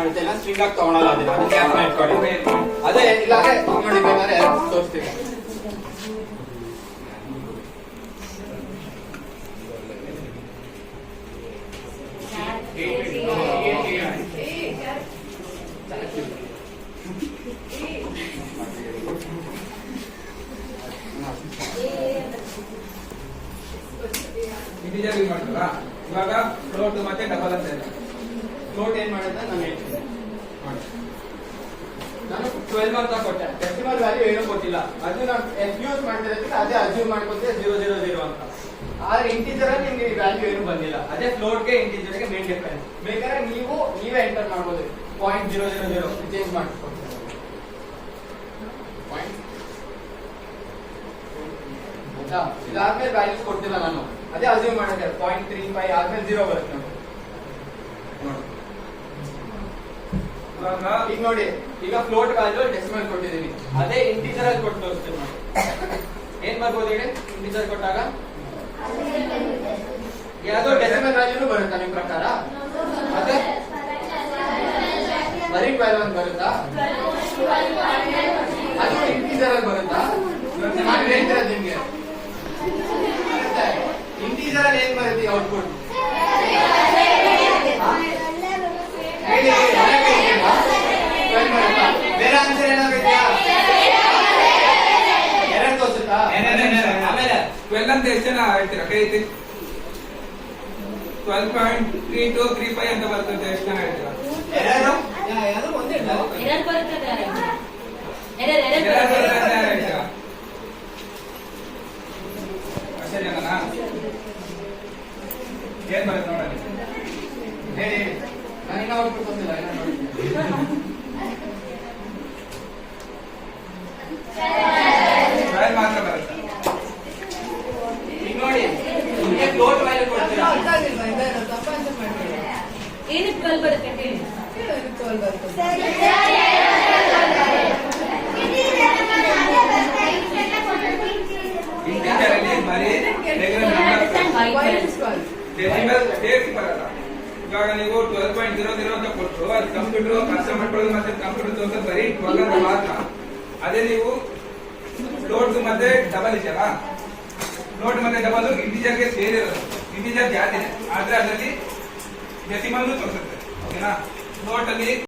ಮಾಡುತ್ತೆ ಇಲ್ಲ ಸ್ಟ್ರಿಂಗ್ ಆಗಿ ತಗೊಳಲ್ಲ ಅದನ್ನ ಗ್ಯಾಪ್ ಇಟ್ಕೊಳ್ಳಿ. ಅದೇ ಇಲ್ಲಾಂದ್ರೆ ನೋಡಿ ಬೇಕಾದ್ರೆ ತೋರಿಸ್ತೀವಿ. ಇಂಟಿಜರ್ ಯೂಸ್ ಮಾಡ್ತೀರಾ ಇವಾಗ ಫ್ಲೋಟ್ ಮತ್ತೆ ಡಬಲ್ ಅಂತ ಇದೆ. ಫ್ಲೋಟ್ ಏನ್ ಮಾಡುತ್ತೆ ನಾನು ಹೇಳ್ತೀನಿ. ನಾನು 12 ಅಂತ ಕೊಟ್ಟೆ, ಡೆಸಿಮಲ್ ವ್ಯಾಲ್ಯೂ ಏನೂ ಕೊಟ್ಟಿಲ್ಲ. ಅದು ನಾನು ಯೂಸ್ ಮಾಡ್ತಿರೋದಕ್ಕೆ ಅದೇ ಅಸ್ಯೂಮ್ ಮಾಡ್ಕೊತೀವಿ 000 ಅಂತ. ಆದ್ರೆ ಇಂಟಿಜರ್ ಅಲ್ಲಿ ನಿಮ್ಗೆ ವ್ಯಾಲ್ಯೂ ಏನು ಬಂದಿಲ್ಲ. ಅದೇ ಫ್ಲೋಟ್ಗೆ ಇಂಟಿಜರ್ಗೆ ಮೇನ್ ಡಿಫರೆನ್ಸ್. ಬೇಕಾದ್ರೆ ನೀವೇ ಎಂಟರ್ ಮಾಡ್ಬೋದು 0.000 ಚೇಂಜ್ ಮಾಡ್ಕೊಡ್ತೀವಿ. ಇದಾದ್ಮೇಲೆ ವ್ಯಾಲ್ಯೂಸ್ ಕೊಡ್ತಿಲ್ಲ ನಾನು, ಅದೇ ಅಸ್ಯೂಮ್ ಮಾಡಿದೆ 0.35 ಆದ್ಮೇಲೆ 0 ಬರುತ್ತೆ ನೋಡಿ. ಈಗ ನೋಡಿ, ಈಗ ಫ್ಲೋಟ್ ವ್ಯಾಲ್ಯೂ ಡೆಸಿಮಲ್ ಕೊಟ್ಟಿದ್ದೀನಿ, ಅದೇ ಇಂಟಿಜರ್ ಅಲ್ಲಿ ಕೊಟ್ಟು ತೋರಿಸ್ತೀನಿ ನೋಡಿ. ಏನ್ ಬರ್ಬೋದು ಹೇಳಿ? ಇಂಟಿಜರ್ ಕೊಟ್ಟಾಗ ಯಾವ್ದೋ ಡೆಸಿಮಲ್ ವ್ಯಾಲ್ಯೂನು ಬರುತ್ತಾ ನಿಮ್ ಪ್ರಕಾರ? ಮತ್ತೆ ಬರೀ ವ್ಯಾಲ್ಯೂ ಅಂತ ಬರುತ್ತಾ? ಅದು ಇಂಟಿಜರ್ ಅಲ್ಲಿ ಬರುತ್ತಾ? ನಾನು ಹೇಳ್ತಿರೋದು ನಿಮ್ಗೆ ಇಂಟಿಜರ್ ಅಲ್ಲಿ ಏನ್ ಬರುತ್ತೆ ಔಟ್ಪುಟ್ ಬೇರೆ ಆನ್ಸರ್ ಏನಾಗುತ್ತೆ? ಎರಡು ತೋರಿಸುತ್ತಾ? ಆಮೇಲೆ 12 ಅಂತ ಎಷ್ಟು ಜನ ಹೇಳ್ತೀರಾ? ಕೈ ಎತ್ತಿ. 12.3235 ಅಂತ ಬರ್ತದೆ, ಎಷ್ಟು ಜನ ಹೇಳ್ತೀರಾ? ಎರಡು ಹೇಳ್ತೀರಾ? ಅಷ್ಟೇ ಜನನಾ? ಏನ್ ಬರುತ್ತೆ ನೋಡಲಿ ಹೇಳಿ. ನಾನು ಇನ್ನೂ ಔಟ್ಪುಟ್ ಬಂದಿಲ್ಲ, ಏನೋ ನೋಡಿ. 12 ಮಾತ್ರ ಬರುತ್ತೆ. ಈಗ ನೋಡಿ, ನಿಮಗೆ ಫ್ಲೋಟ್ ವ್ಯಾಲ್ಯೂ ಕೊಡ್ತೀರಾ? ಏನಕ್ಕೆ 12 ಬರುತ್ತೆ ಹೇಳಿ? ಇಂಟಿಜರ್ ಅಲ್ಲಿ ಬರೀ ಡೆಸಿಮಲ್ ಸೇರಿಸಿ ಬರಲ್ಲ. ಇವಾಗ ನೀವು 12.00 ಅಂತ ಕೊಟ್ಟು ಅದು ಕಂಪ್ಯೂಟರ್ ಅರ್ಥ ಮಾಡ್ಕೊಳ್ಳೋದು ಮತ್ತೆ ಕಂಪ್ಯೂಟರ್ ತೋರಿಸೋದು ಬರೀ 12 ಅಂತ ಮಾತ್ರ. ಅದೇ ನೀವು ಫ್ಲೋಟ್ ಮತ್ತೆ ಡಬಲ್ ಇದೆಯಲ್ಲ, ಫ್ಲೋಟ್ ಮತ್ತೆ ಡಬಲ್ ಇಂಟಿಜರ್ಗೆ ಸೇರಿರೋದು. ಇಂಟಿಜರ್ ಜಾಸ್ತಿನೇ ಆದ್ರೆ ಅದರಲ್ಲಿ ಡೆಸಿಮಲ್ ತೋರಿಸುತ್ತೆ. ಓಕೆನಾ? ಫ್ಲೋಟ್ ಅಲ್ಲಿ